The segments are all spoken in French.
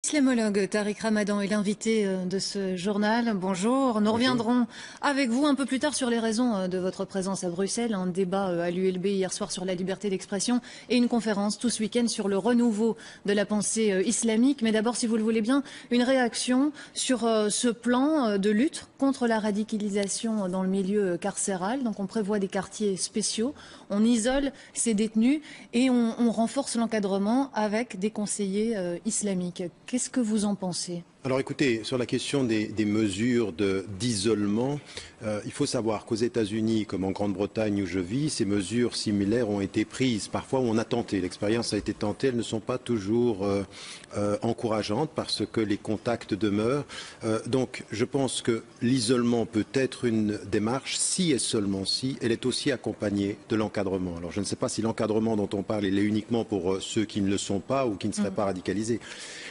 Islamologue Tariq Ramadan est l'invité de ce journal. Bonjour. Nous reviendrons avec vous un peu plus tard sur les raisons de votre présence à Bruxelles. Un débat à l'ULB hier soir sur la liberté d'expression et une conférence tout ce week-end sur le renouveau de la pensée islamique. Mais d'abord, si vous le voulez bien, une réaction sur ce plan de lutte contre la radicalisation dans le milieu carcéral. Donc on prévoit des quartiers spéciaux, on isole ces détenus et on renforce l'encadrement avec des conseillers islamiques. Qu'est-ce que vous en pensez ? Alors écoutez, sur la question des mesures d'isolement, il faut savoir qu'aux États-Unis, comme en Grande-Bretagne où je vis, ces mesures similaires ont été prises. Parfois on a tenté, l'expérience a été tentée, elles ne sont pas toujours encourageantes parce que les contacts demeurent. Donc je pense que l'isolement peut être une démarche si et seulement si elle est aussi accompagnée de l'encadrement. Alors je ne sais pas si l'encadrement dont on parle, il est uniquement pour ceux qui ne le sont pas ou qui ne seraient pas radicalisés.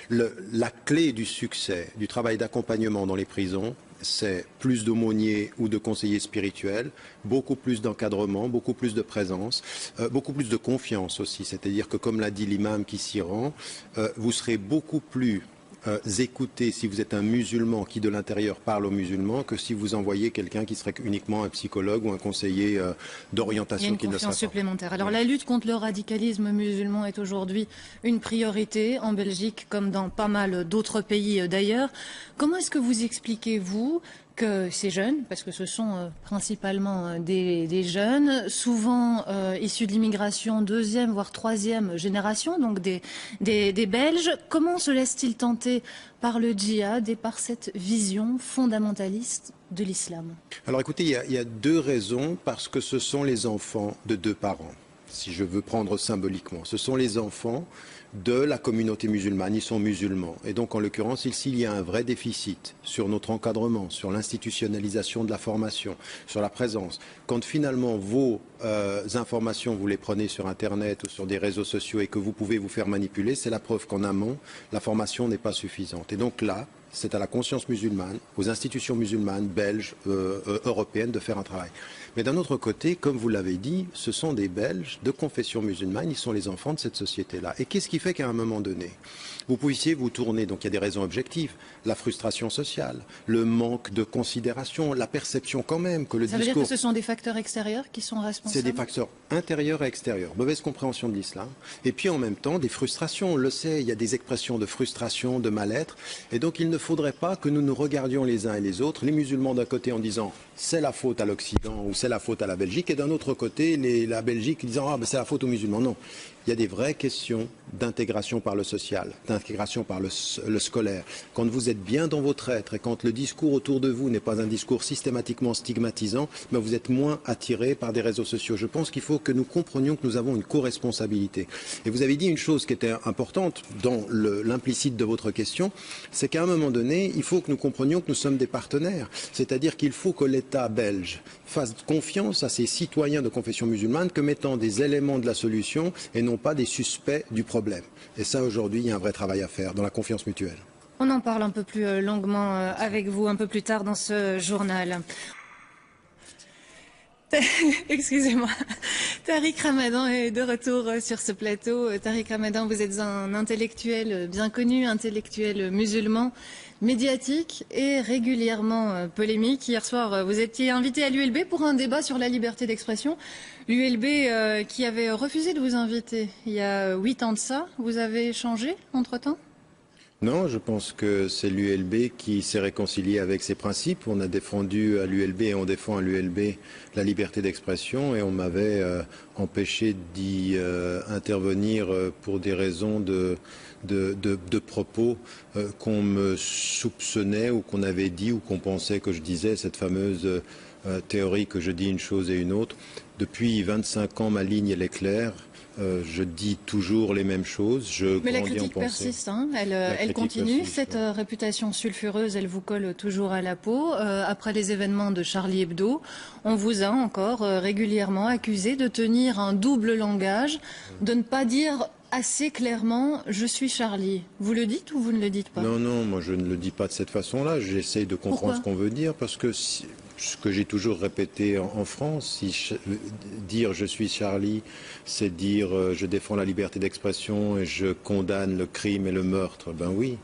La clé du succès du travail d'accompagnement dans les prisons, c'est plus d'aumôniers ou de conseillers spirituels, beaucoup plus d'encadrement, beaucoup plus de présence, beaucoup plus de confiance aussi. C'est-à-dire que, comme l'a dit l'imam qui s'y rend, vous serez beaucoup plus écouté si vous êtes un musulman qui de l'intérieur parle aux musulmans que si vous envoyez quelqu'un qui serait uniquement un psychologue ou un conseiller d'orientation qui ne le serait pas. Il y a une confiance supplémentaire. Alors la lutte contre le radicalisme musulman est aujourd'hui une priorité en Belgique comme dans pas mal d'autres pays d'ailleurs. Comment est-ce que vous expliquez, vous, que ces jeunes, parce que ce sont principalement des jeunes, souvent issus de l'immigration deuxième voire troisième génération, donc des Belges, comment se laissent-ils tenter par le djihad et par cette vision fondamentaliste de l'islam? Alors écoutez, il y a deux raisons, parce que ce sont les enfants de deux parents, si je veux prendre symboliquement. Ce sont les enfants de la communauté musulmane, ils sont musulmans. Et donc, en l'occurrence, ici, il y a un vrai déficit sur notre encadrement, sur l'institutionnalisation de la formation, sur la présence. Quand finalement vos informations, vous les prenez sur Internet ou sur des réseaux sociaux et que vous pouvez vous faire manipuler, c'est la preuve qu'en amont, la formation n'est pas suffisante. Et donc là, c'est à la conscience musulmane, aux institutions musulmanes, belges, européennes, de faire un travail. Mais d'un autre côté, comme vous l'avez dit, ce sont des Belges de confession musulmane, ils sont les enfants de cette société-là. Et qu'est-ce qui fait qu'à un moment donné, vous puissiez vous tourner, donc il y a des raisons objectives, la frustration sociale, le manque de considération, la perception quand même que le discours... Ça veut dire que ce sont des facteurs extérieurs qui sont responsables? C'est des facteurs intérieurs et extérieurs, mauvaise compréhension de l'islam, et puis en même temps des frustrations, on le sait, il y a des expressions de frustration, de mal-être, et donc il ne faudrait pas que nous nous regardions les uns et les autres, les musulmans d'un côté en disant c'est la faute à l'Occident ou c'est la faute à la Belgique, et d'un autre côté la Belgique disant ah ben c'est la faute aux musulmans. Non, il y a des vraies questions d'intégration par le social, d'intégration par le scolaire. Quand vous êtes bien dans votre être et quand le discours autour de vous n'est pas un discours systématiquement stigmatisant, mais vous êtes moins attiré par des réseaux sociaux. Je pense qu'il faut que nous comprenions que nous avons une co-responsabilité. Et vous avez dit une chose qui était importante dans l'implicite de votre question, c'est qu'à un moment donné, il faut que nous comprenions que nous sommes des partenaires. C'est-à-dire qu'il faut que l'État belge fasse confiance à ses citoyens de confession musulmane comme étant des éléments de la solution et non pas des suspects du problème. Et ça, aujourd'hui, il y a un vrai travail à faire dans la confiance mutuelle. On en parle un peu plus longuement avec vous un peu plus tard dans ce journal. Excusez-moi. Tariq Ramadan est de retour sur ce plateau. Tariq Ramadan, vous êtes un intellectuel bien connu, intellectuel musulman, médiatique et régulièrement polémique. Hier soir, vous étiez invité à l'ULB pour un débat sur la liberté d'expression. L'ULB qui avait refusé de vous inviter il y a 8 ans de ça. Vous avez changé entre-temps ? Non, je pense que c'est l'ULB qui s'est réconcilié avec ses principes. On a défendu à l'ULB et on défend à l'ULB la liberté d'expression et on m'avait empêché d'y intervenir pour des raisons de propos qu'on me soupçonnait ou qu'on avait dit ou qu'on pensait que je disais, cette fameuse théorie que je dis une chose et une autre. Depuis 25 ans, ma ligne, elle est claire. Je dis toujours les mêmes choses. Mais la critique persiste, hein. Elle continue. Persiste, cette réputation sulfureuse, elle vous colle toujours à la peau. Après les événements de Charlie Hebdo, on vous a encore régulièrement accusé de tenir un double langage, de ne pas dire assez clairement « je suis Charlie ». Vous le dites ou vous ne le dites pas? Non, non, moi je ne le dis pas de cette façon-là. J'essaye de comprendre ce qu'on veut dire parce que... ce que j'ai toujours répété en France. Dire je suis Charlie, c'est dire je défends la liberté d'expression et je condamne le crime et le meurtre, ben oui.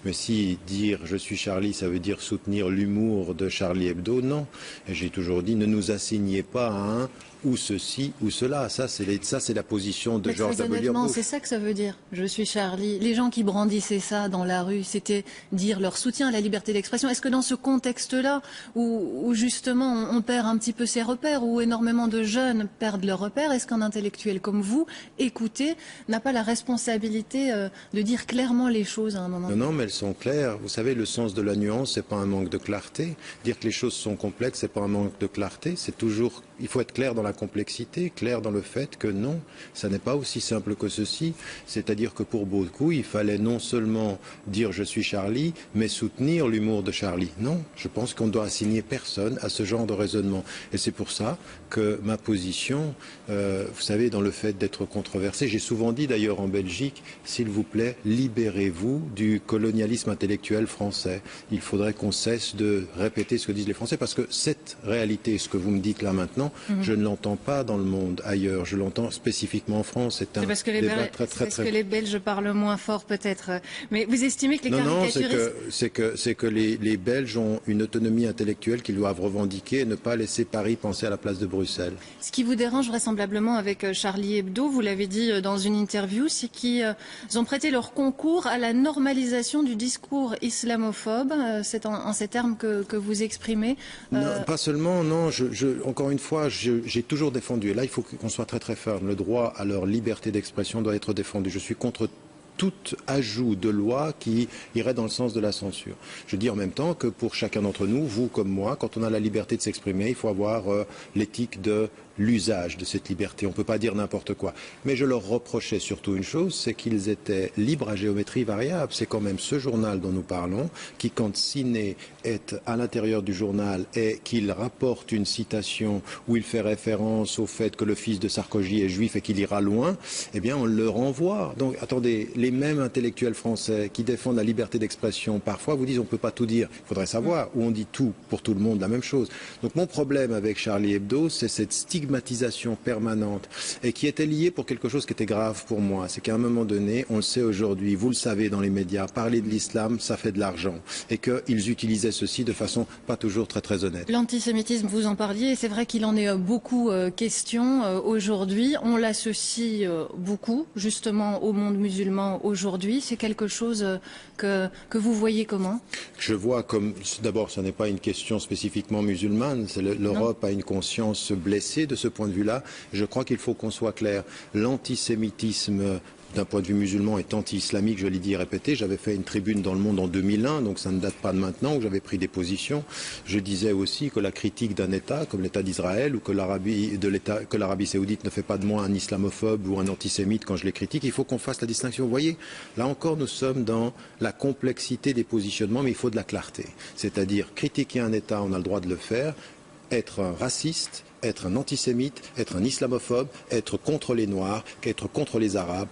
Mais si dire je suis Charlie, ça veut dire soutenir l'humour de Charlie Hebdo, non. Et j'ai toujours dit ne nous assignez pas à un ou ceci ou cela. Ça, c'est la position de George W. Bush. C'est ça que ça veut dire. Je suis Charlie. Les gens qui brandissaient ça dans la rue, c'était dire leur soutien à la liberté d'expression. Est-ce que dans ce contexte-là, où justement on perd un petit peu ses repères, où énormément de jeunes perdent leurs repères, est-ce qu'un intellectuel comme vous, écoutez, n'a pas la responsabilité de dire clairement les choses à un moment? Non, mais elles sont claires. Vous savez, le sens de la nuance, c'est pas un manque de clarté. Dire que les choses sont complexes, c'est pas un manque de clarté. C'est toujours, il faut être clair dans la complexité, clair dans le fait que non, ça n'est pas aussi simple que ceci. C'est-à-dire que pour beaucoup, il fallait non seulement dire je suis Charlie, mais soutenir l'humour de Charlie. Non, je pense qu'on ne doit assigner personne à ce genre de raisonnement. Et c'est pour ça que ma position, vous savez, dans le fait d'être controversé, j'ai souvent dit d'ailleurs en Belgique, s'il vous plaît, libérez-vous du colonialisme intellectuel français. Il faudrait qu'on cesse de répéter ce que disent les Français, parce que cette réalité, ce que vous me dites là maintenant, je ne l'entends pas dans le monde ailleurs, je l'entends spécifiquement en France. C'est un parce que débat très que les Belges parlent moins fort peut-être. Mais vous estimez que les caricaturistes... Non, c'est que les Belges ont une autonomie intellectuelle qu'ils doivent revendiquer et ne pas laisser Paris penser à la place de Bruxelles. Ce qui vous dérange vraisemblablement avec Charlie Hebdo, vous l'avez dit dans une interview, c'est qu'ils ont prêté leur concours à la normalisation du discours islamophobe. C'est en ces termes que vous exprimez. Non, pas seulement, non. Encore une fois, j'ai toujours défendu, et là il faut qu'on soit très très ferme, le droit à leur liberté d'expression doit être défendu. Je suis contre tout ajout de loi qui irait dans le sens de la censure. Je dis en même temps que pour chacun d'entre nous, vous comme moi, quand on a la liberté de s'exprimer, il faut avoir l'éthique de l'usage de cette liberté. On ne peut pas dire n'importe quoi. Mais je leur reprochais surtout une chose, c'est qu'ils étaient libres à géométrie variable. C'est quand même ce journal dont nous parlons qui, quand Ciné est à l'intérieur du journal et qu'il rapporte une citation où il fait référence au fait que le fils de Sarkozy est juif et qu'il ira loin, eh bien on le renvoie. Donc attendez, les mêmes intellectuels français qui défendent la liberté d'expression, parfois vous disent on ne peut pas tout dire. Il faudrait savoir où on dit tout pour tout le monde la même chose. Donc mon problème avec Charlie Hebdo, c'est cette stigmatisation permanente et qui était liée pour quelque chose qui était grave pour moi. C'est qu'à un moment donné, on le sait aujourd'hui, vous le savez dans les médias, parler de l'islam, ça fait de l'argent. Et qu'ils utilisaient ceci de façon pas toujours très très honnête. L'antisémitisme, vous en parliez, et c'est vrai qu'il en est beaucoup question aujourd'hui. On l'associe beaucoup justement au monde musulman aujourd'hui. C'est quelque chose que vous voyez comment? Je vois comme, d'abord, ce n'est pas une question spécifiquement musulmane. L'Europe a une conscience blessée de ce point de vue-là. Je crois qu'il faut qu'on soit clair. L'antisémitisme d'un point de vue musulman est anti-islamique, je l'ai dit et répété. J'avais fait une tribune dans Le Monde en 2001, donc ça ne date pas de maintenant, où j'avais pris des positions. Je disais aussi que la critique d'un État, comme l'État d'Israël, ou que l'Arabie saoudite ne fait pas de moi un islamophobe ou un antisémite quand je les critique, il faut qu'on fasse la distinction. Vous voyez, là encore, nous sommes dans la complexité des positionnements, mais il faut de la clarté. C'est-à-dire, critiquer un État, on a le droit de le faire, être un raciste, être un antisémite, être un islamophobe, être contre les Noirs, être contre les Arabes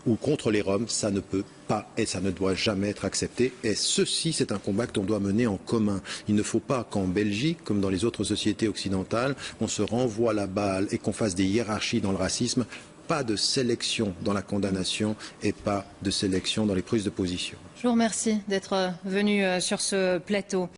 ou contre les Roms, ça ne peut pas et ça ne doit jamais être accepté. Et ceci, c'est un combat que l'on doit mener en commun. Il ne faut pas qu'en Belgique, comme dans les autres sociétés occidentales, on se renvoie la balle et qu'on fasse des hiérarchies dans le racisme. Pas de sélection dans la condamnation et pas de sélection dans les prises de position. Je vous remercie d'être venu sur ce plateau.